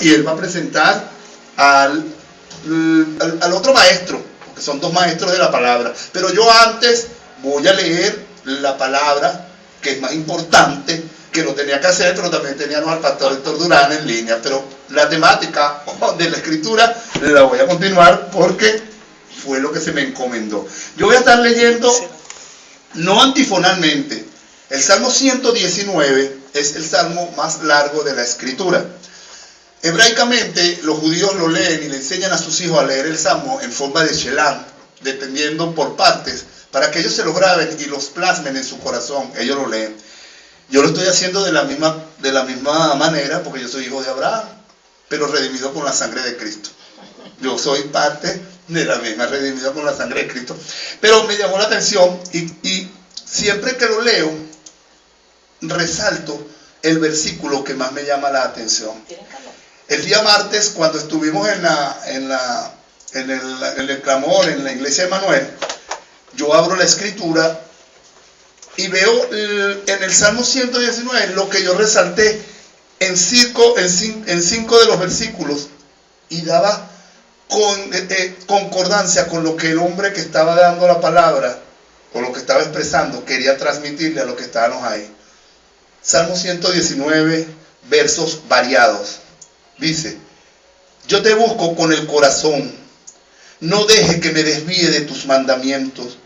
y él va a presentar al otro maestro, porque son dos maestros de la palabra. Pero yo antes voy a leer la palabra, que es más importante, que lo tenía que hacer, pero también teníamos al pastor Héctor Durán en línea. Pero la temática de la escritura la voy a continuar porque fue lo que se me encomendó. Yo voy a estar leyendo, no antifonalmente. El Salmo 119 es el salmo más largo de la escritura. Hebraicamente, los judíos lo leen y le enseñan a sus hijos a leer el salmo en forma de shelán, dependiendo por partes, para que ellos se lo graben y los plasmen en su corazón. Ellos lo leen. Yo lo estoy haciendo de la misma manera, porque yo soy hijo de Abraham, pero redimido con la sangre de Cristo. Yo soy parte de la misma, redimido con la sangre de Cristo. Pero me llamó la atención y siempre que lo leo, resalto el versículo que más me llama la atención. El día martes, cuando estuvimos en el clamor en la iglesia de Manuel, yo abro la escritura y veo en el Salmo 119 lo que yo resalté en 5 de los versículos, y daba concordancia con lo que el hombre que estaba dando la palabra, o lo que estaba expresando, quería transmitirle a los que estábamos ahí. Salmo 119, versos variados. Dice: yo te busco con el corazón, no deje que me desvíe de tus mandamientos.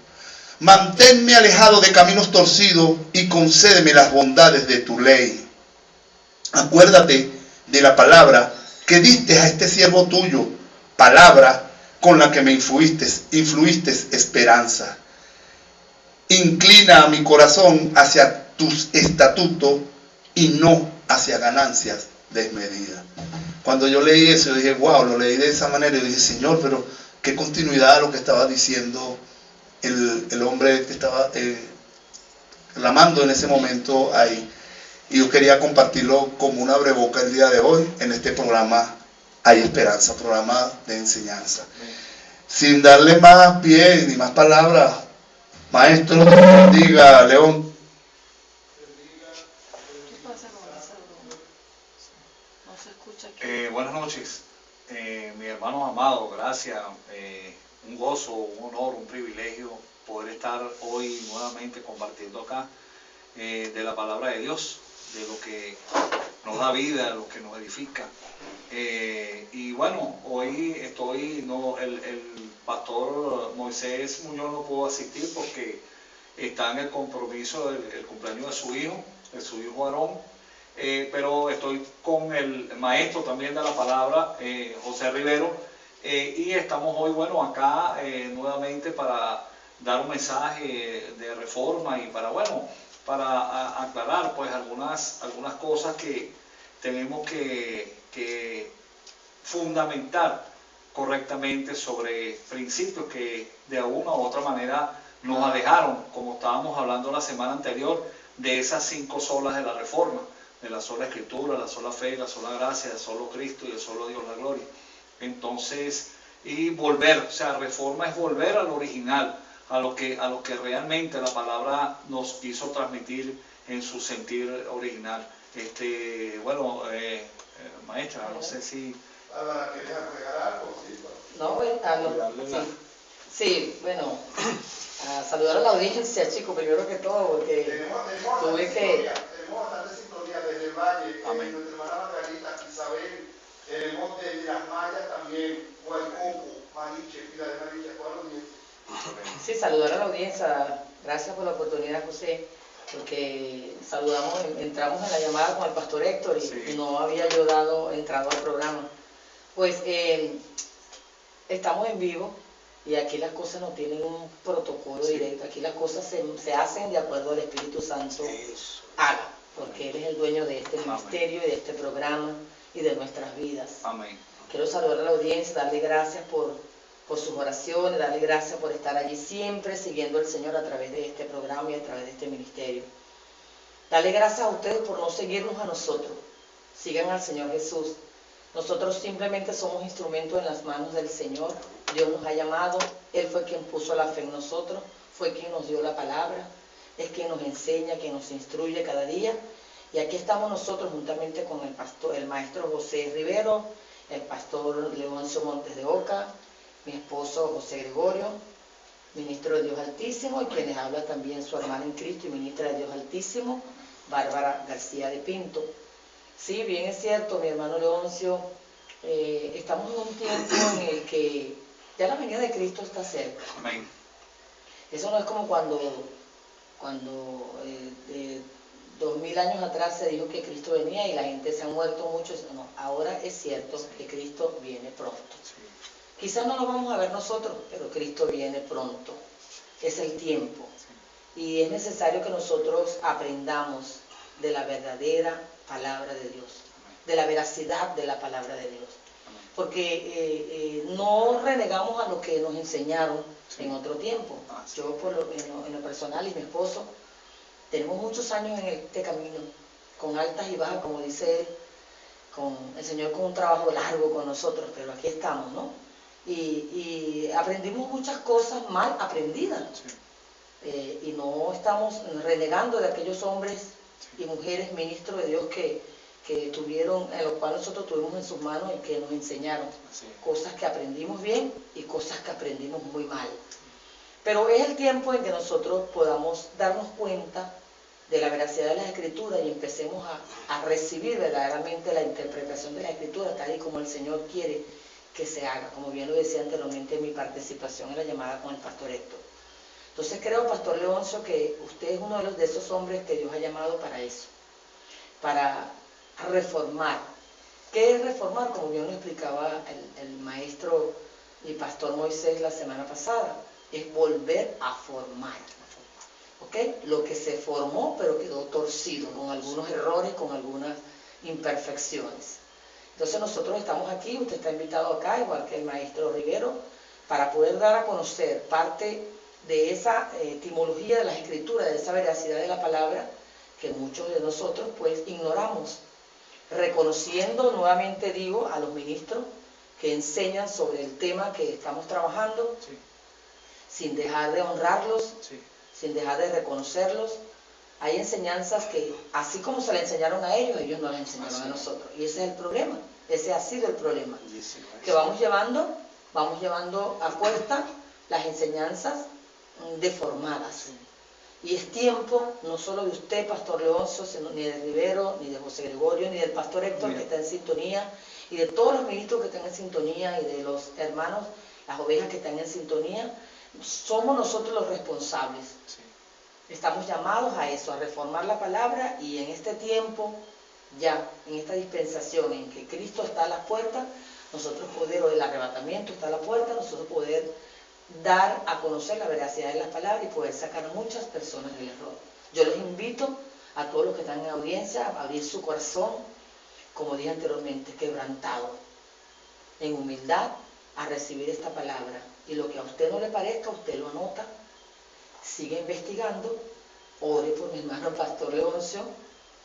Manténme alejado de caminos torcidos y concédeme las bondades de tu ley. Acuérdate de la palabra que diste a este siervo tuyo, palabra con la que me influiste esperanza. Inclina a mi corazón hacia tus estatutos y no hacia ganancias desmedidas. Cuando yo leí eso, yo dije, wow, lo leí de esa manera, y yo dije, Señor, pero qué continuidad a lo que estaba diciendo el hombre que estaba clamando en ese momento ahí. Y yo quería compartirlo como una abreboca el día de hoy en este programa Hay Esperanza, programa de enseñanza. Sin darle más pie ni más palabras, maestro, diga, León. Buenas noches, mis hermanos amados, gracias, un gozo, un honor, un privilegio poder estar hoy nuevamente compartiendo acá de la palabra de Dios, de lo que nos da vida, lo que nos edifica. Y bueno, hoy el pastor Moisés Muñoz no pudo asistir porque está en el compromiso del cumpleaños de su hijo Aarón. Pero estoy con el maestro también de la palabra, José Rivero, y estamos hoy, bueno, acá nuevamente para dar un mensaje de reforma y para aclarar pues algunas cosas que tenemos que fundamentar correctamente sobre principios que de una u otra manera nos alejaron, como estábamos hablando la semana anterior, de esas 5 solas de la reforma, de la sola escritura, la sola fe, la sola gracia, el solo Cristo y el solo Dios la gloria. Entonces, y volver, o sea, reforma es volver al original, a lo que realmente la palabra nos quiso transmitir en su sentir original. Maestra, no sé si... ¿Querías agregar algo? Sí, bueno, a saludar a la audiencia, chicos, primero que todo, porque tuve que... Tenemos bastante sintonía desde el Valle, Amén. Nuestra hermana Margarita, Isabel, en el monte de las Mayas también, Guaycopo, Mariche, Pila de Mariche, toda la audiencia. Sí, saludar a la audiencia, gracias por la oportunidad, José, porque entramos en la llamada con el pastor Héctor y no había yo entrado al programa. Pues estamos en vivo y aquí las cosas no tienen un protocolo directo, aquí las cosas se hacen de acuerdo al Espíritu Santo haga, porque Él es el dueño de este ministerio y de este programa y de nuestras vidas. Amén. Quiero saludar a la audiencia, darle gracias por sus oraciones, darle gracias por estar allí siempre siguiendo al Señor a través de este programa y a través de este ministerio. Darle gracias a ustedes por no seguirnos a nosotros, sigan al Señor Jesús. Nosotros simplemente somos instrumentos en las manos del Señor. Dios nos ha llamado, Él fue quien puso la fe en nosotros, fue quien nos dio la palabra, es quien nos enseña, quien nos instruye cada día. Y aquí estamos nosotros juntamente con el maestro José Rivero, el pastor Leoncio Montes de Oca, mi esposo José Gregorio, ministro de Dios Altísimo, y quienes habla también su hermana en Cristo y ministra de Dios Altísimo, Bárbara García de Pinto. Sí, bien es cierto, mi hermano Leoncio, estamos en un tiempo en el que ya la venida de Cristo está cerca. Amén. Eso no es como cuando 2000 años atrás se dijo que Cristo venía y la gente se ha muerto mucho. No, ahora es cierto que Cristo viene pronto. Quizás no lo vamos a ver nosotros, pero Cristo viene pronto. Es el tiempo. Y es necesario que nosotros aprendamos de la verdadera palabra de Dios, de la veracidad de la palabra de Dios. Porque no renegamos a lo que nos enseñaron en otro tiempo. Yo en lo personal y mi esposo tenemos muchos años en este camino, con altas y bajas, como dice él, con el Señor con un trabajo largo con nosotros, pero aquí estamos, ¿no? Y aprendimos muchas cosas mal aprendidas. Y no estamos renegando de aquellos hombres y mujeres ministros de Dios que tuvieron, en los cuales nosotros tuvimos en sus manos y que nos enseñaron cosas que aprendimos bien y cosas que aprendimos muy mal. Pero es el tiempo en que nosotros podamos darnos cuenta de la veracidad de las Escrituras y empecemos a recibir verdaderamente la interpretación de las Escrituras tal y como el Señor quiere que se haga, como bien lo decía anteriormente en mi participación en la llamada con el pastor Héctor. Entonces creo, pastor Leoncio, que usted es uno de esos hombres que Dios ha llamado para eso, para reformar. ¿Qué es reformar? Como bien lo explicaba el maestro y pastor Moisés la semana pasada, es volver a formar. ¿Ok? Lo que se formó pero quedó torcido, con algunos errores, con algunas imperfecciones. Entonces nosotros estamos aquí, usted está invitado acá, igual que el maestro Rivero, para poder dar a conocer parte de esa etimología de las Escrituras, de esa veracidad de la palabra, que muchos de nosotros pues ignoramos, reconociendo, nuevamente digo, a los ministros que enseñan sobre el tema que estamos trabajando, sin dejar de honrarlos, sin dejar de reconocerlos. Hay enseñanzas que, así como se le enseñaron a ellos, ellos no las enseñaron a nosotros. Y ese es el problema, ese ha sido el problema. Que vamos llevando a cuesta las enseñanzas deformadas. Y es tiempo, no solo de usted, pastor Leoncio, sino ni de Rivero, ni de José Gregorio, ni del pastor Héctor, que está en sintonía, y de todos los ministros que están en sintonía, y de los hermanos, las ovejas que están en sintonía. Somos nosotros los responsables. Estamos llamados a eso, a reformar la palabra, y en este tiempo, ya, en esta dispensación en que Cristo está a la puerta, nosotros poder, o el arrebatamiento está a la puerta, nosotros poder dar a conocer la veracidad de las palabras y poder sacar a muchas personas del error. Yo les invito a todos los que están en audiencia a abrir su corazón, como dije anteriormente, quebrantado, en humildad, a recibir esta palabra. Y lo que a usted no le parezca, usted lo anota, sigue investigando, ore por mi hermano pastor Leoncio,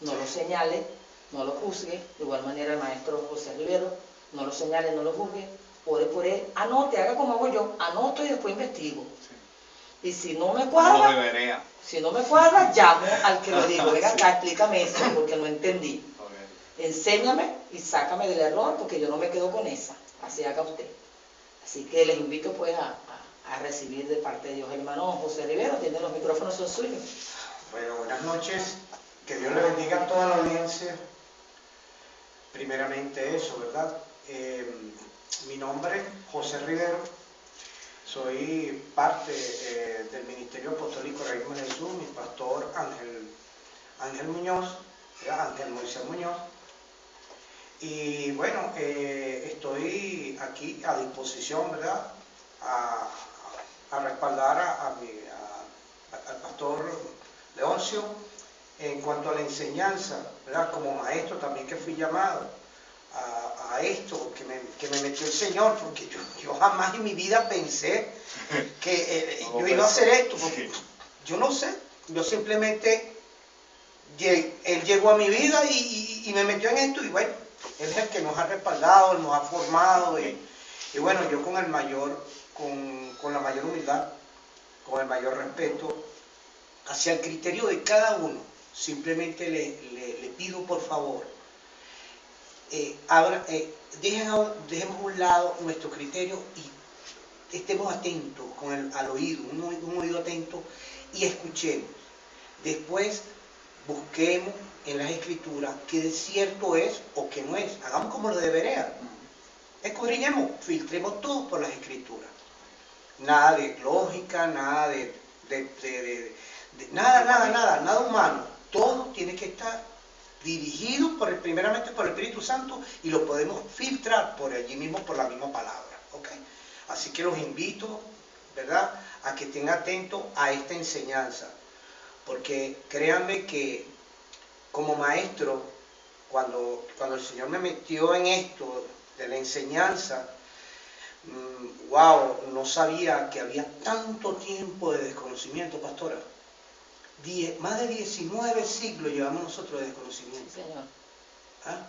no lo señale, no lo juzgue, de igual manera el maestro José Rivero, no lo señale, no lo juzgue, ore por él, anote, haga como hago yo, anoto y después investigo. Y si no me cuadra, llamo al que lo digo, venga acá, explícame eso, porque no entendí. Enséñame y sácame del error, porque yo no me quedo con esa, así haga usted. Así que les invito pues a recibir de parte de Dios. El hermano José Rivero, tiene los micrófonos, son suyos. Bueno, buenas noches, que Dios le bendiga a toda la audiencia. Primeramente eso, ¿verdad? Mi nombre es José Rivero, soy parte del Ministerio Apostólico Reino de Jesús, mi pastor Ángel Muñoz, ¿verdad? Ángel Moisés Muñoz. Y bueno, estoy aquí a disposición, ¿verdad? A respaldar al pastor Leoncio en cuanto a la enseñanza, ¿verdad? Como maestro también que fui llamado a esto que me metió el Señor, porque yo jamás en mi vida pensé que yo iba a hacer esto, porque yo no sé, yo simplemente, Él llegó a mi vida y me metió en esto, y bueno, Él es el que nos ha respaldado, nos ha formado, y bueno, yo con la mayor humildad, con el mayor respeto hacia el criterio de cada uno, simplemente le pido por favor, dejemos a un lado nuestro criterio y estemos atentos al oído, un oído atento, y escuchemos. Después busquemos en las escrituras qué de cierto es o qué no es. Hagamos como lo de Berea. Escudriñemos, filtremos todo por las escrituras. Nada de lógica, nada nada humano. Todo tiene que estar dirigido primeramente por el Espíritu Santo, y lo podemos filtrar por allí mismo, por la misma palabra. ¿Okay? Así que los invito, ¿verdad?, a que estén atentos a esta enseñanza, porque créanme que como maestro, cuando el Señor me metió en esto de la enseñanza, wow, no sabía que había tanto tiempo de desconocimiento, pastora. Más de 19 siglos llevamos nosotros de desconocimiento. Sí, señor. ¿Ah?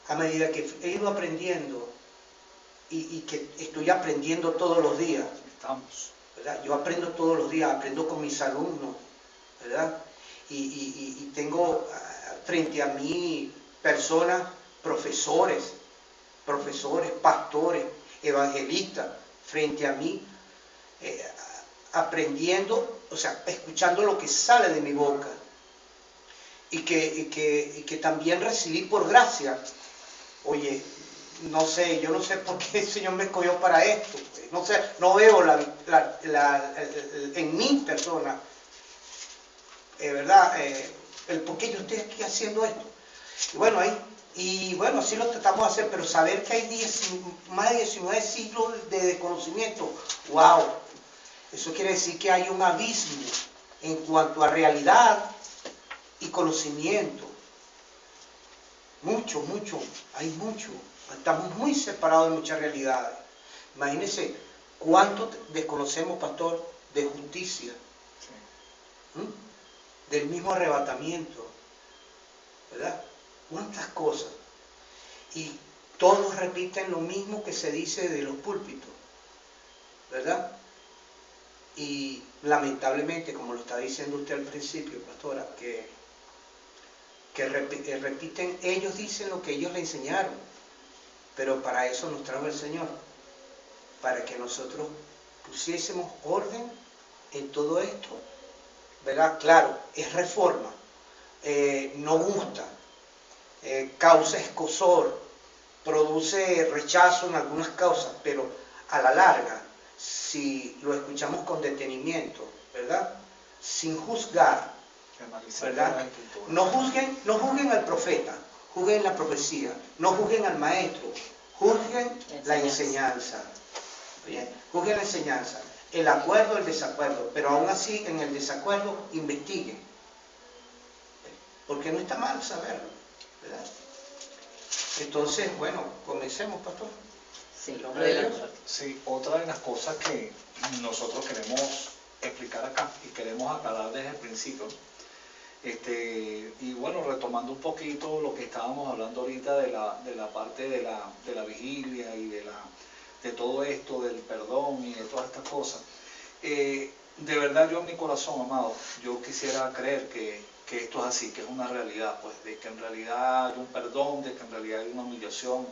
A medida que he ido aprendiendo y que estoy aprendiendo todos los días, ¿verdad? Yo aprendo todos los días, aprendo con mis alumnos, ¿verdad? Y tengo frente a mí personas, profesores, pastores, evangelistas, frente a mí, aprendiendo, o sea, escuchando lo que sale de mi boca, y que también recibí por gracia. Oye, no sé, yo no sé por qué el Señor me escogió para esto, no sé, no veo en mi persona, ¿verdad?, el por qué yo estoy aquí haciendo esto. Y bueno, así lo tratamos de hacer, pero saber que hay más de 19 siglos de desconocimiento, wow, eso quiere decir que hay un abismo en cuanto a realidad y conocimiento. Mucho, hay mucho. Estamos muy separados de muchas realidades. Imagínense cuánto desconocemos, pastor, de justicia, del mismo arrebatamiento, ¿verdad? Cuántas cosas. Y todos repiten lo mismo que se dice de los púlpitos, ¿verdad? Y lamentablemente, como lo está diciendo usted al principio, pastora, que repiten, ellos dicen lo que ellos le enseñaron, pero para eso nos trajo el Señor, para que nosotros pusiésemos orden en todo esto, ¿verdad? Claro, es reforma, no gusta, causa escozor, produce rechazo en algunas causas, pero a la larga, si lo escuchamos con detenimiento, ¿verdad?, sin juzgar, ¿verdad? No juzguen al profeta, juzguen la profecía, no juzguen al maestro, juzguen la enseñanza. ¿Bien? Juzguen la enseñanza, el acuerdo, el desacuerdo, pero aún así en el desacuerdo investiguen, porque no está mal saberlo, ¿verdad? Entonces, bueno, comencemos, pastor. Sí, sí, otra de las cosas que nosotros queremos explicar acá y queremos aclarar desde el principio, y bueno, retomando un poquito lo que estábamos hablando ahorita de la parte de la vigilia y de todo esto, del perdón y de todas estas cosas, de verdad yo en mi corazón, amado, yo quisiera creer que esto es así, que es una realidad, pues, de que en realidad hay un perdón, de que en realidad hay una humillación,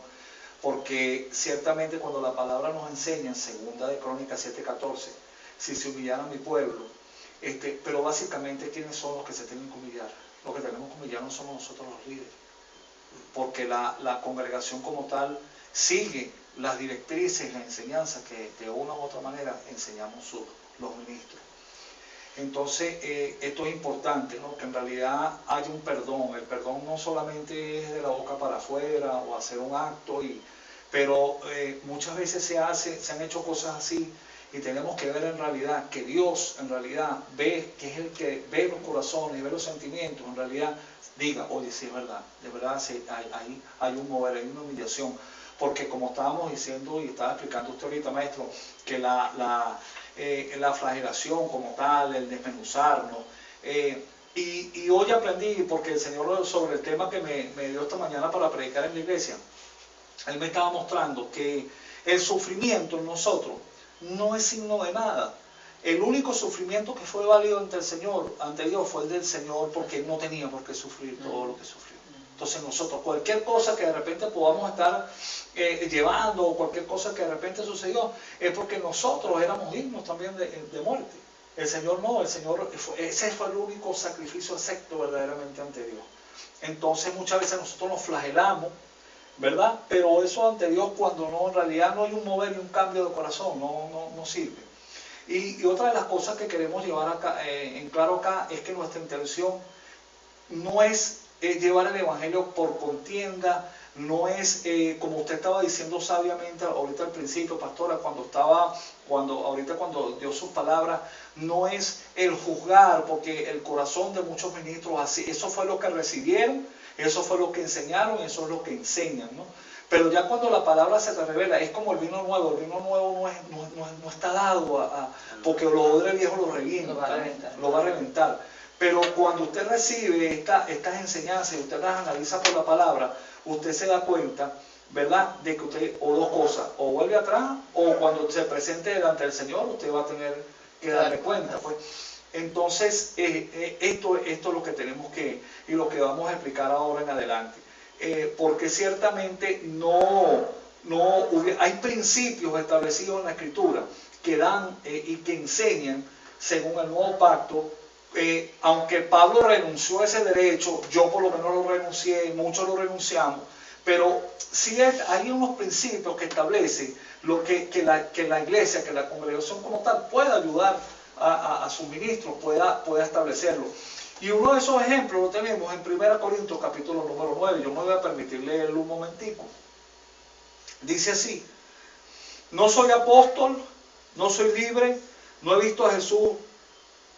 porque ciertamente cuando la palabra nos enseña en 2 de Crónicas 7:14, si se humillara mi pueblo, pero básicamente ¿quiénes son los que se tienen que humillar? Los que tenemos que humillar no somos nosotros los líderes, porque la congregación como tal sigue las directrices, la enseñanza que de una u otra manera enseñamos los ministros. Entonces, esto es importante, ¿no?, que en realidad haya un perdón. El perdón no solamente es de la boca para afuera o hacer un acto, pero muchas veces se han hecho cosas así, y tenemos que ver en realidad que Dios en realidad ve, que es el que ve los corazones y ve los sentimientos, en realidad diga, oye, sí es verdad, de verdad sí, hay un mover, hay una humillación, porque como estábamos diciendo y estaba explicando usted ahorita, maestro, que la flagelación como tal, el desmenuzarnos, y hoy aprendí, porque el Señor sobre el tema que me dio esta mañana para predicar en la iglesia, Él me estaba mostrando que el sufrimiento en nosotros no es signo de nada. el único sufrimiento que fue válido ante el Señor, ante Dios, fue el del Señor, porque Él no tenía por qué sufrir todo lo que sufrió. Entonces nosotros, cualquier cosa que de repente podamos estar llevando, o cualquier cosa que de repente sucedió, es porque nosotros éramos dignos también de muerte. El Señor no, ese fue el único sacrificio acepto verdaderamente ante Dios. Entonces muchas veces nosotros nos flagelamos, ¿verdad? Pero eso ante Dios, cuando no, en realidad no hay un mover y un cambio de corazón, no sirve. Y otra de las cosas que queremos llevar acá, en claro acá, es que nuestra intención no es llevar el Evangelio por contienda, no es, como usted estaba diciendo sabiamente ahorita al principio, pastora, cuando dio sus palabras, no es el juzgar, porque el corazón de muchos ministros, así, eso fue lo que recibieron, eso fue lo que enseñaron, eso es lo que enseñan, ¿no? Pero ya cuando la palabra se te revela, es como el vino nuevo no está dado porque los odres viejos lo revientan, lo va a reventar. Pero cuando usted recibe estas enseñanzas y usted las analiza por la palabra, usted se da cuenta, ¿verdad?, de que usted, o dos cosas, o vuelve atrás, o cuando se presente delante del Señor, usted va a tener que darle cuenta, pues. Entonces, esto es lo que tenemos que, y lo que vamos a explicar ahora en adelante. Porque ciertamente hay principios establecidos en la Escritura que dan y que enseñan, según el nuevo pacto, aunque Pablo renunció a ese derecho, yo por lo menos lo renuncié, muchos lo renunciamos, pero sí hay unos principios que establecen que la iglesia, que la congregación como tal pueda ayudar a sus ministros, pueda establecerlo. Y uno de esos ejemplos lo tenemos en 1 Corintios capítulo número 9. Yo me voy a permitir leerlo un momentico. Dice así: no soy apóstol, no soy libre, no he visto a Jesús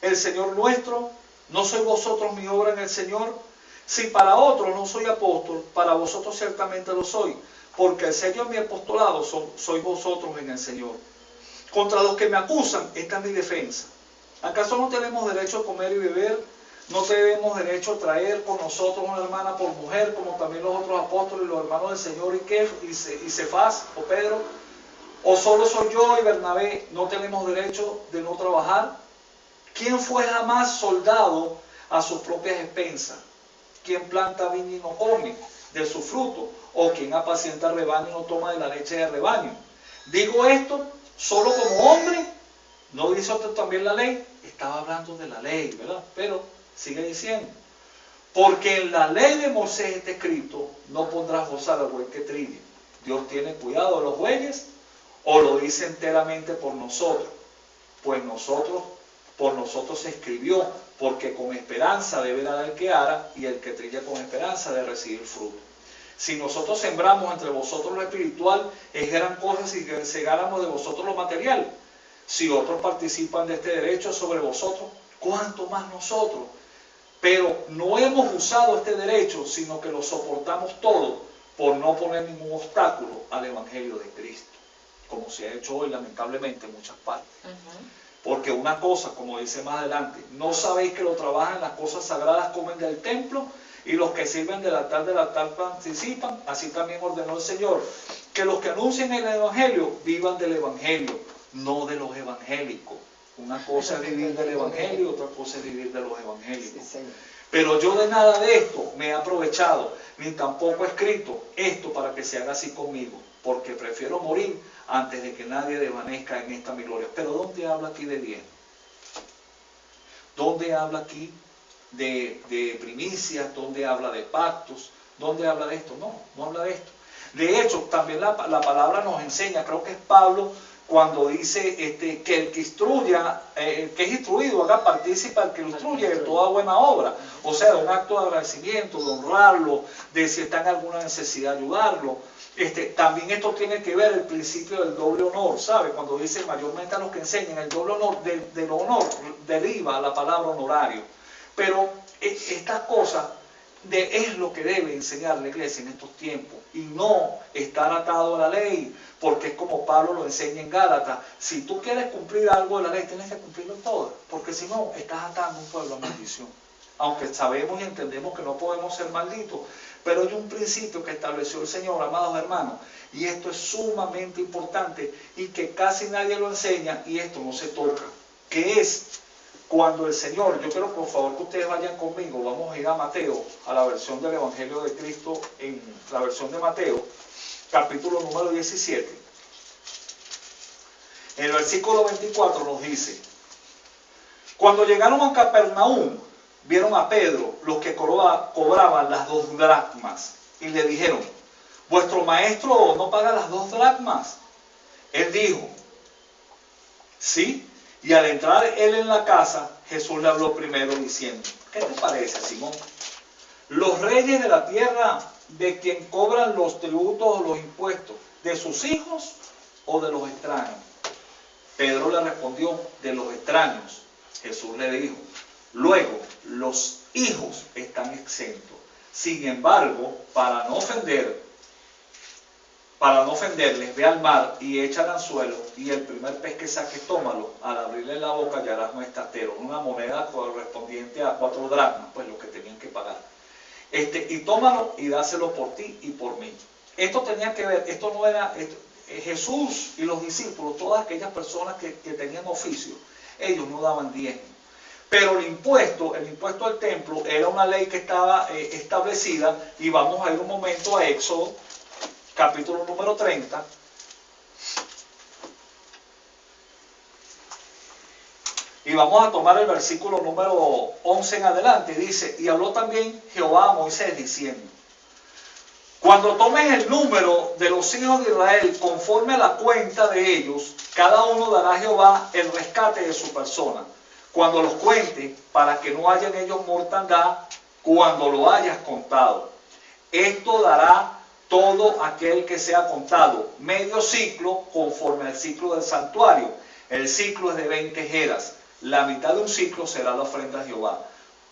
el Señor nuestro, no sois vosotros mi obra en el Señor. Si para otros no soy apóstol, para vosotros ciertamente lo soy, porque el sello de mi apostolado sois vosotros en el Señor. Contra los que me acusan, esta es mi defensa. ¿Acaso no tenemos derecho a comer y beber? ¿No tenemos derecho a traer con nosotros una hermana por mujer, como también los otros apóstoles y los hermanos del Señor y Cefas o Pedro? ¿O solo soy yo y Bernabé? ¿No tenemos derecho de no trabajar? ¿Quién fue jamás soldado a sus propias expensas? ¿Quién planta viña y no come de su fruto? ¿O quien apacienta rebaño y no toma de la leche de rebaño? Digo esto solo como hombre. ¿No dice también la ley? Estaba hablando de la ley, ¿verdad? Pero sigue diciendo: porque en la ley de Moisés está escrito, no pondrás gozar al buey que trille. Dios tiene cuidado de los bueyes, o lo dice enteramente por nosotros. Pues por nosotros se escribió, porque con esperanza debe dar el que ara, y el que trilla con esperanza de recibir fruto. Si nosotros sembramos entre vosotros lo espiritual, es gran cosa si segáramos de vosotros lo material. Si otros participan de este derecho sobre vosotros, ¿cuánto más nosotros? Pero no hemos usado este derecho, sino que lo soportamos todo por no poner ningún obstáculo al Evangelio de Cristo, como se ha hecho hoy lamentablemente en muchas partes. Porque una cosa, como dice más adelante, ¿no sabéis que los trabajan en las cosas sagradas comen del templo? Y los que sirven del altar participan. Así también ordenó el Señor, que los que anuncien el Evangelio vivan del Evangelio, no de los evangélicos. Una cosa es vivir del Evangelio, otra cosa es vivir de los evangélicos. Sí, pero yo de nada de esto me he aprovechado, ni tampoco he escrito esto para que se haga así conmigo, porque prefiero morir antes de que nadie desvanezca en esta mi gloria. Pero ¿dónde habla aquí de bien? ¿Dónde habla aquí de primicias? ¿Dónde habla de pactos? ¿Dónde habla de esto? No habla de esto. De hecho, también la palabra nos enseña, creo que es Pablo, cuando dice que el que instruya, el que es instruido, haga partícipe al que lo instruye de toda buena obra. O sea, un acto de agradecimiento, de honrarlo, de si está en alguna necesidad, ayudarlo. También esto tiene que ver el principio del doble honor, ¿sabe? Cuando dice mayormente a los que enseñan, el doble honor, del honor deriva la palabra honorario. Pero estas cosas es lo que debe enseñar la iglesia en estos tiempos, y no estar atado a la ley, porque es como Pablo lo enseña en Gálatas: si tú quieres cumplir algo de la ley, tienes que cumplirlo todo, porque si no, estás atando a un pueblo a maldición. Aunque sabemos y entendemos que no podemos ser malditos, pero hay un principio que estableció el Señor, amados hermanos, y esto es sumamente importante y que casi nadie lo enseña, y esto no se toca. que es cuando el Señor, yo quiero por favor que ustedes vayan conmigo, vamos a ir a Mateo, a la versión del Evangelio de Cristo, en la versión de Mateo, capítulo número 17. En el versículo 24 nos dice: cuando llegaron a Capernaum, vieron a Pedro, los que cobraban las 2 dracmas, y le dijeron: ¿vuestro maestro no paga las 2 dracmas? Él dijo: sí. Y al entrar él en la casa, Jesús le habló primero diciendo: ¿qué te parece, Simón? Los reyes de la tierra, ¿de quien cobran los tributos o los impuestos? ¿De sus hijos o de los extraños? Pedro le respondió: de los extraños. Jesús le dijo: luego, los hijos están exentos. Sin embargo, para no ofenderles, ve al mar y echa el anzuelo, y el primer pez que saques, tómalo. Al abrirle la boca hallarás un estatero, una moneda correspondiente a 4 dracmas, pues lo que tenían que pagar. Y tómalo y dáselo por ti y por mí. Esto tenía que ver, esto no era, Jesús y los discípulos, todas aquellas personas que tenían oficio, ellos no daban diezmo. Pero el impuesto al templo era una ley que estaba establecida, y vamos a ir un momento a Éxodo, capítulo número 30. Y vamos a tomar el versículo número 11 en adelante. Dice: y habló también Jehová a Moisés diciendo: cuando tomes el número de los hijos de Israel conforme a la cuenta de ellos, cada uno dará a Jehová el rescate de su persona. Cuando los cuente, para que no haya en ellos mortandad, cuando lo hayas contado. Esto dará todo aquel que sea contado, medio ciclo conforme al ciclo del santuario. El ciclo es de 20 jeras. La mitad de un ciclo será la ofrenda a Jehová.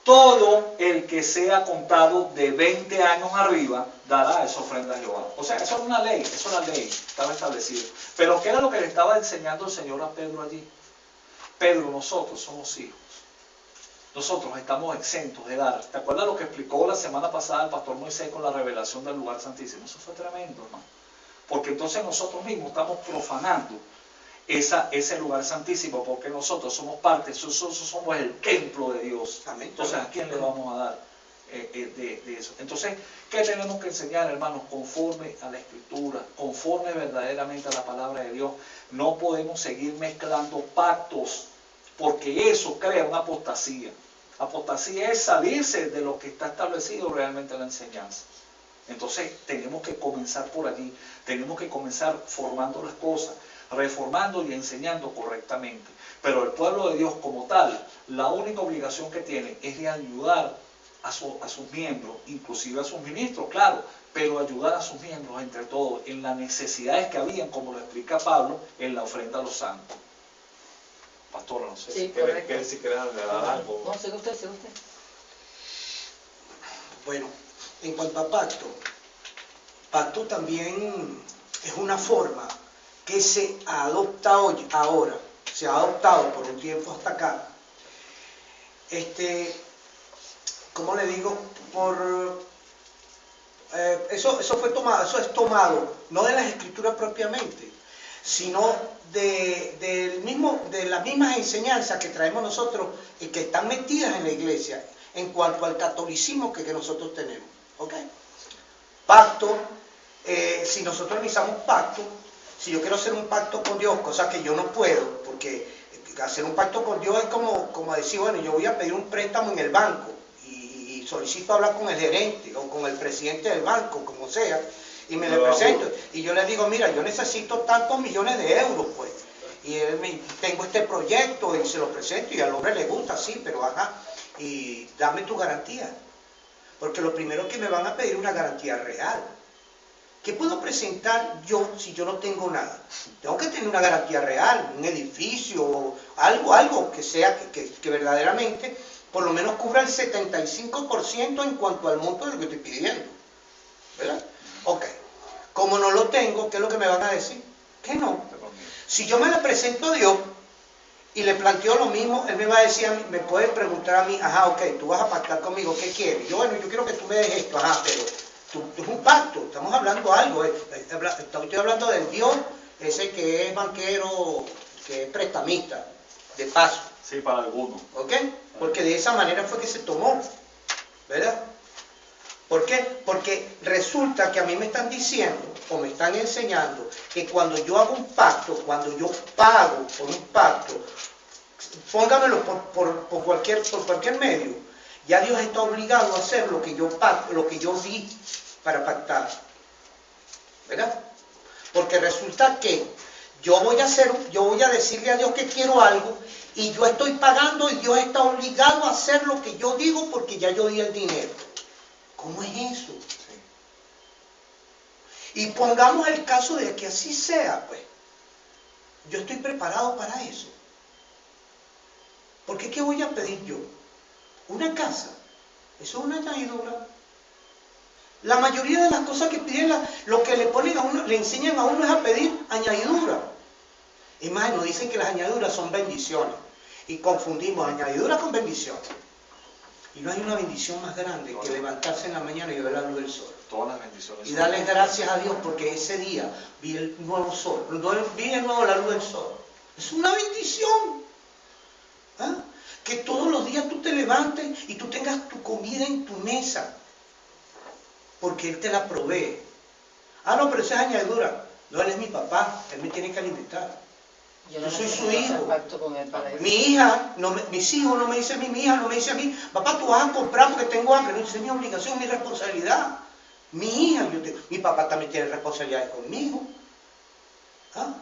Todo el que sea contado de 20 años arriba dará esa ofrenda a Jehová. O sea, eso es una ley, estaba establecido. Pero ¿qué era lo que le estaba enseñando el Señor a Pedro allí? Pedro, nosotros somos hijos. Nosotros estamos exentos de dar. ¿Te acuerdas lo que explicó la semana pasada el pastor Moisés con la revelación del lugar santísimo? Eso fue tremendo, hermano. Porque entonces nosotros mismos estamos profanando ese lugar santísimo, porque nosotros somos parte, nosotros somos el templo de Dios. Amén. Entonces, ¿a quién le vamos a dar de eso? Entonces, ¿qué tenemos que enseñar, hermanos? Conforme a la Escritura, conforme verdaderamente a la palabra de Dios. No podemos seguir mezclando pactos, porque eso crea una apostasía. Apostasía es salirse de lo que está establecido realmente en la enseñanza. Entonces tenemos que comenzar por allí, tenemos que comenzar formando las cosas, reformando y enseñando correctamente. Pero el pueblo de Dios como tal, la única obligación que tiene es de ayudar a sus miembros, inclusive a sus ministros, claro, pero ayudar a sus miembros entre todos en las necesidades que habían, como lo explica Pablo, en la ofrenda a los santos. Pastora, no sé si quiere dar algo. No, sigue usted. Bueno, en cuanto a pacto también es una forma que se adopta hoy, ahora, se ha adoptado por un tiempo hasta acá. ¿Cómo le digo? Eso es tomado, no de las escrituras propiamente, sino de las mismas enseñanzas que traemos nosotros y que están metidas en la iglesia en cuanto al catolicismo que nosotros tenemos. ¿Ok? Pacto, si nosotros realizamos pacto, si yo quiero hacer un pacto con Dios, cosa que yo no puedo, porque hacer un pacto con Dios es como decir, bueno, yo voy a pedir un préstamo en el banco y solicito hablar con el gerente o con el presidente del banco, como sea, y me le presento, y yo le digo, mira, yo necesito tantos millones de euros, pues, y tengo este proyecto, y se lo presento, y al hombre le gusta, sí, pero ajá, y dame tu garantía, porque lo primero que me van a pedir es una garantía real. ¿Qué puedo presentar yo si yo no tengo nada? Tengo que tener una garantía real, un edificio, algo que sea que verdaderamente por lo menos cubra el 75% en cuanto al monto de lo que estoy pidiendo. ¿Verdad? Ok. Como no lo tengo, ¿qué es lo que me van a decir? Que no. Si yo me le presento a Dios y le planteo lo mismo, Él me va a decir a mí, me puede preguntar a mí, ajá, ok, tú vas a pactar conmigo, ¿qué quieres? Yo, bueno, yo quiero que tú me des esto, ajá, pero es un pacto, estamos hablando algo, estoy hablando del Dios, ese que es banquero, que es prestamista, de paso. Sí, para algunos. ¿Ok? Porque de esa manera fue que se tomó, ¿verdad? ¿Por qué? Porque resulta que a mí me están diciendo o me están enseñando que cuando yo hago un pacto, cuando yo pago por un pacto, póngamelo por cualquier medio, ya Dios está obligado a hacer lo que yo di para pactar, ¿verdad? Porque resulta que yo voy a decirle a Dios que quiero algo y yo estoy pagando y Dios está obligado a hacer lo que yo digo porque ya yo di el dinero. ¿Cómo es eso? Y pongamos el caso de que así sea, pues. Yo estoy preparado para eso. ¿Por qué qué voy a pedir yo? Una casa. Eso es una añadidura. La mayoría de las cosas que piden, lo que le ponen a uno, le enseñan a uno es a pedir añadidura. Y más, nos dicen que las añadiduras son bendiciones. Y confundimos añadidura con bendiciones. Y no hay una bendición más grande que levantarse en la mañana y ver la luz del sol. Todas las bendiciones. Y darle gracias a Dios porque ese día vi el nuevo sol, vi de nuevo la luz del sol. Es una bendición. ¿Ah? Que todos los días tú te levantes y tú tengas tu comida en tu mesa. Porque Él te la provee. Ah, no, pero esa es añadidura. No, Él es mi papá, Él me tiene que alimentar. Yo soy su hijo. Mi hija, mis hijos no me dicen a mí, mi hija no me dice a mí, papá, tú vas a comprar porque tengo hambre. No, esa es mi obligación, mi responsabilidad. Mi hija, mi papá también tiene responsabilidades conmigo. ¿Ah?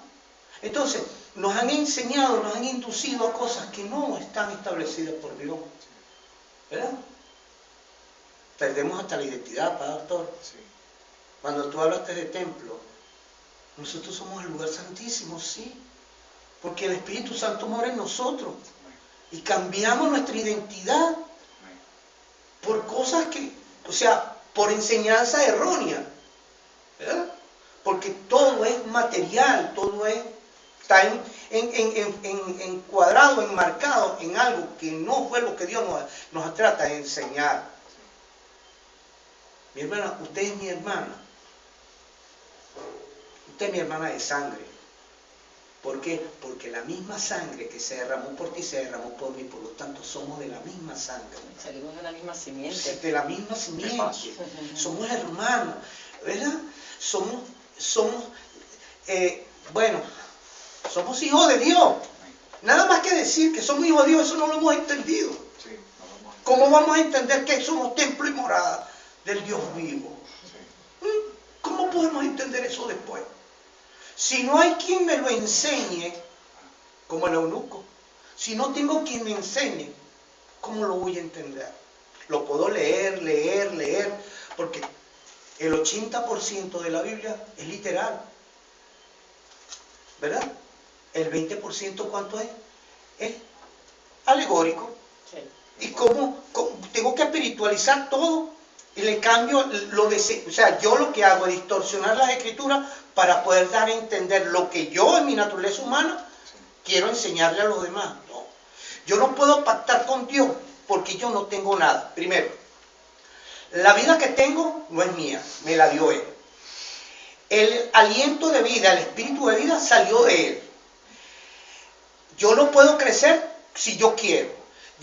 Entonces, nos han enseñado, nos han inducido a cosas que no están establecidas por Dios. ¿Verdad? Perdemos hasta la identidad, pastor. Sí. Cuando tú hablaste de templo, nosotros somos el lugar santísimo, sí. Porque el Espíritu Santo mora en nosotros. Y cambiamos nuestra identidad por cosas que, o sea, por enseñanza errónea. ¿Verdad? Porque todo es material, todo está encuadrado, enmarcado en algo que no fue lo que Dios nos trata de enseñar. Mi hermana, usted es mi hermana. Usted es mi hermana de sangre. ¿Por qué? Porque la misma sangre que se derramó por ti se derramó por mí, por lo tanto somos de la misma sangre. Salimos de la misma simiente. De la misma simiente. Somos hermanos, ¿verdad? Somos hijos de Dios. Nada más que decir que somos hijos de Dios, eso no lo hemos entendido. Sí, ¿Cómo vamos a entender que somos templo y morada del Dios vivo? ¿Cómo podemos entender eso después? Si no hay quien me lo enseñe, como el eunuco, si no tengo quien me enseñe, ¿cómo lo voy a entender? Lo puedo leer, porque el 80% de la Biblia es literal, ¿verdad? El 20% ¿cuánto es? Es alegórico. Sí. Y cómo tengo que espiritualizar todo y le cambio o sea, yo lo que hago es distorsionar las escrituras para poder dar a entender lo que yo en mi naturaleza humana quiero enseñarle a los demás. No. Yo no puedo pactar con Dios porque yo no tengo nada. Primero, la vida que tengo no es mía, me la dio Él. El aliento de vida, el espíritu de vida salió de Él. Yo no puedo crecer si yo quiero.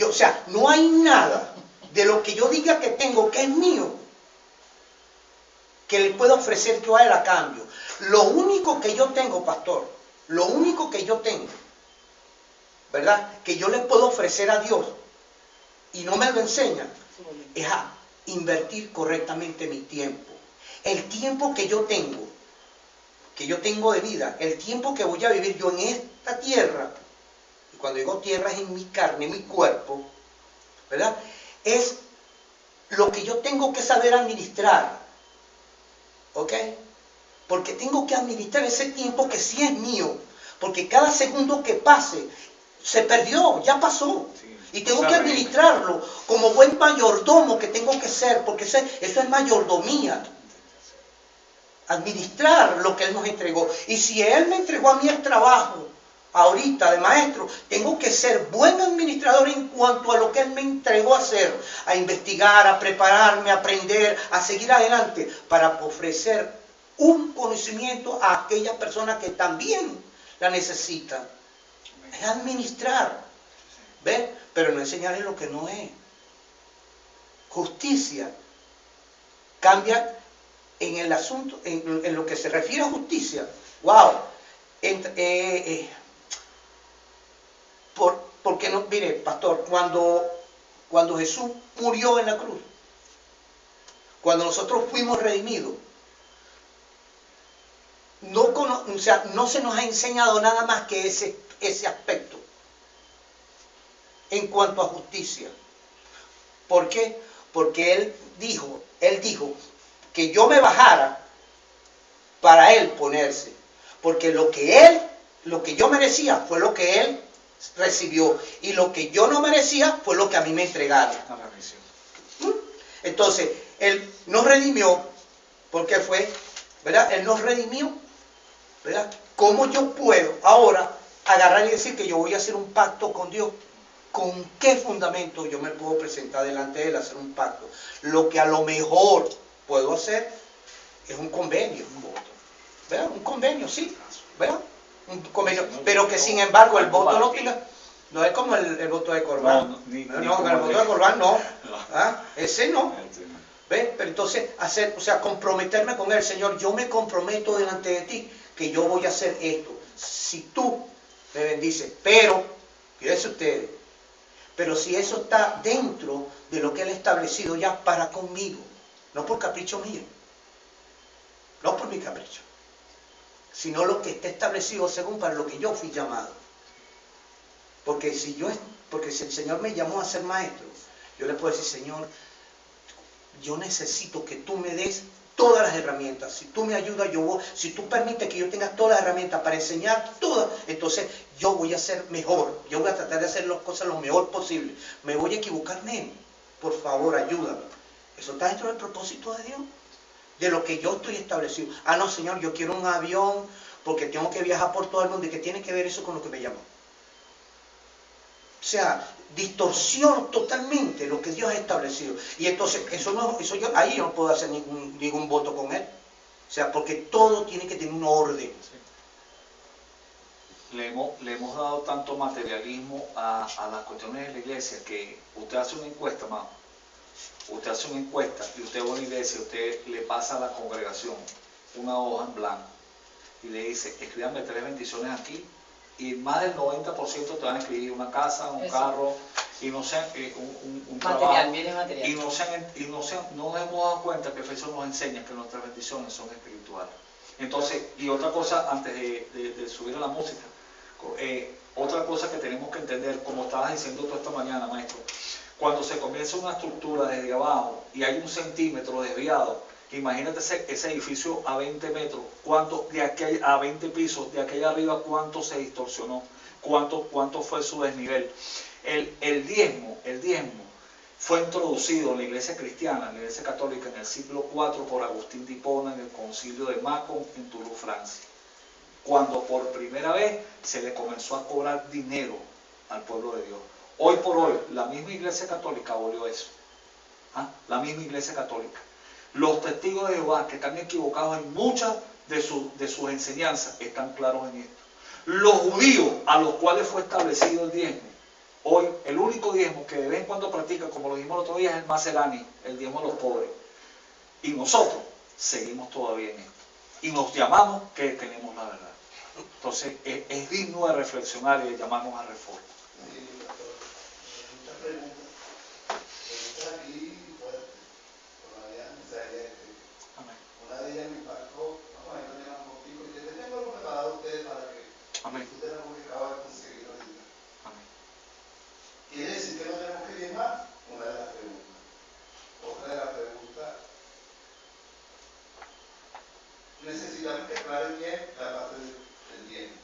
O sea, no hay nada de lo que yo diga que tengo, que es mío, que le puedo ofrecer yo a Él a cambio. Lo único que yo tengo, pastor, lo único que yo tengo, ¿verdad? Que yo le puedo ofrecer a Dios y no me lo enseñan, es a invertir correctamente mi tiempo. El tiempo que yo tengo de vida, el tiempo que voy a vivir yo en esta tierra, y cuando digo tierra es en mi carne, en mi cuerpo, ¿verdad? Es lo que yo tengo que saber administrar, ¿ok? Porque tengo que administrar ese tiempo que sí es mío, porque cada segundo que pase se perdió, ya pasó. Sí, y tengo que administrarlo como buen mayordomo que tengo que ser, porque eso es mayordomía. Administrar lo que Él nos entregó. Y si Él me entregó a mí el trabajo, ahorita de maestro, tengo que ser buen administrador en cuanto a lo que Él me entregó a hacer, a investigar, a prepararme, a aprender, a seguir adelante, para ofrecer un conocimiento a aquellas personas que también la necesitan. Es administrar. ¿Ven? Pero no enseñarles lo que no es. Justicia cambia en el asunto, en lo que se refiere a justicia. ¡Wow! Porque no, mire, pastor, cuando Jesús murió en la cruz, cuando nosotros fuimos redimidos, o sea, no se nos ha enseñado nada más que ese aspecto en cuanto a justicia. ¿Por qué? Porque Él dijo que yo me bajara para Él ponerse. Porque lo que yo merecía fue lo que Él recibió. Y lo que yo no merecía fue lo que a mí me entregaron. Entonces, Él nos redimió, porque fue, ¿verdad? Él nos redimió, ¿verdad? ¿Cómo yo puedo ahora agarrar y decir que yo voy a hacer un pacto con Dios? ¿Con qué fundamento yo me puedo presentar delante de Él a hacer un pacto? Lo que a lo mejor puedo hacer es un convenio, ¿verdad? Un convenio, sí, ¿verdad? Un convenio, pero que sin embargo el voto no tenga, no es como el voto de Corbán. No, el voto de Corbán no. ¿Ah? Ese no. ¿Ves? Pero entonces comprometerme con Él, Señor, yo me comprometo delante de ti que yo voy a hacer esto. Si tú me bendices, pero, fíjense ustedes, pero si eso está dentro de lo que Él ha establecido ya para conmigo, no por capricho mío, no por mi capricho, sino lo que está establecido según para lo que yo fui llamado. Porque si el Señor me llamó a ser maestro, yo le puedo decir, Señor, yo necesito que tú me des todas las herramientas. Si tú me ayudas, si tú permites que yo tenga todas las herramientas para enseñar todas, entonces yo voy a ser mejor. Yo voy a tratar de hacer las cosas lo mejor posible. Me voy a equivocar menos. Por favor, ayúdame. Eso está dentro del propósito de Dios, de lo que yo estoy establecido. Ah, no, Señor, yo quiero un avión porque tengo que viajar por todo el mundo. ¿Y qué tiene que ver eso con lo que me llamó? O sea, distorsión totalmente lo que Dios ha establecido. Y entonces, ahí yo no puedo hacer ningún voto con Él. O sea, porque todo tiene que tener un orden. Le hemos dado tanto materialismo a las cuestiones de la iglesia que usted hace una encuesta, más. Usted hace una encuesta y usted va a una iglesia, usted le pasa a la congregación una hoja en blanco y le dice, escríbanme 3 bendiciones aquí, y más del 90% te van a escribir una casa, un carro, y no sé, un trabajo. Bienes materiales. Y no nos hemos dado cuenta que Efesios nos enseña que nuestras bendiciones son espirituales. Entonces, y otra cosa, antes de subir a la música, otra cosa que tenemos que entender, como estabas diciendo tú esta mañana, maestro, cuando se comienza una estructura desde abajo y hay 1 centímetro desviado, imagínate ese edificio a 20 metros, a 20 pisos, de aquella arriba, cuánto se distorsionó, cuánto fue su desnivel. El diezmo fue introducido en la iglesia cristiana, en la iglesia católica, en el siglo IV por Agustín de Hipona en el concilio de Mâcon en Toulouse, Francia, cuando por primera vez se le comenzó a cobrar dinero al pueblo de Dios. Hoy por hoy, la misma iglesia católica abolió eso. ¿Ah? La misma iglesia católica. Los testigos de Jehová, que están equivocados en muchas de sus enseñanzas, están claros en esto. Los judíos, a los cuales fue establecido el diezmo, hoy el único diezmo que de vez en cuando practican, como lo dijimos el otro día, es el maserani, el diezmo a los pobres. Y nosotros seguimos todavía en esto. Y nos llamamos que tenemos la verdad. Entonces, es digno de reflexionar y de llamarnos a reforma. Una de ellas me impactó, vamos a ver, un poquito, y les tengo algo preparado a ustedes para que disfruten algo que acabo de conseguir ahorita. ¿Quiere decir que no tenemos que diezmar? Una de las preguntas. Otra de las preguntas, necesitamos que aclaren bien la parte del diezmo.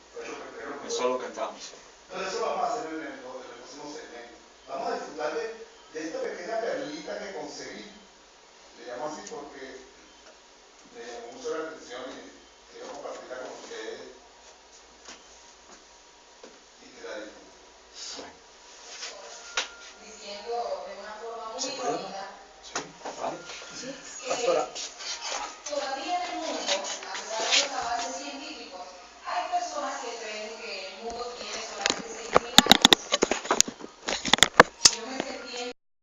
Eso es lo que estamos. Pero eso lo vamos a hacer en el próximo segmento. Vamos a disfrutar de esta pequeña perlita que conseguí. Le llamo así porque me llamó mucho la atención y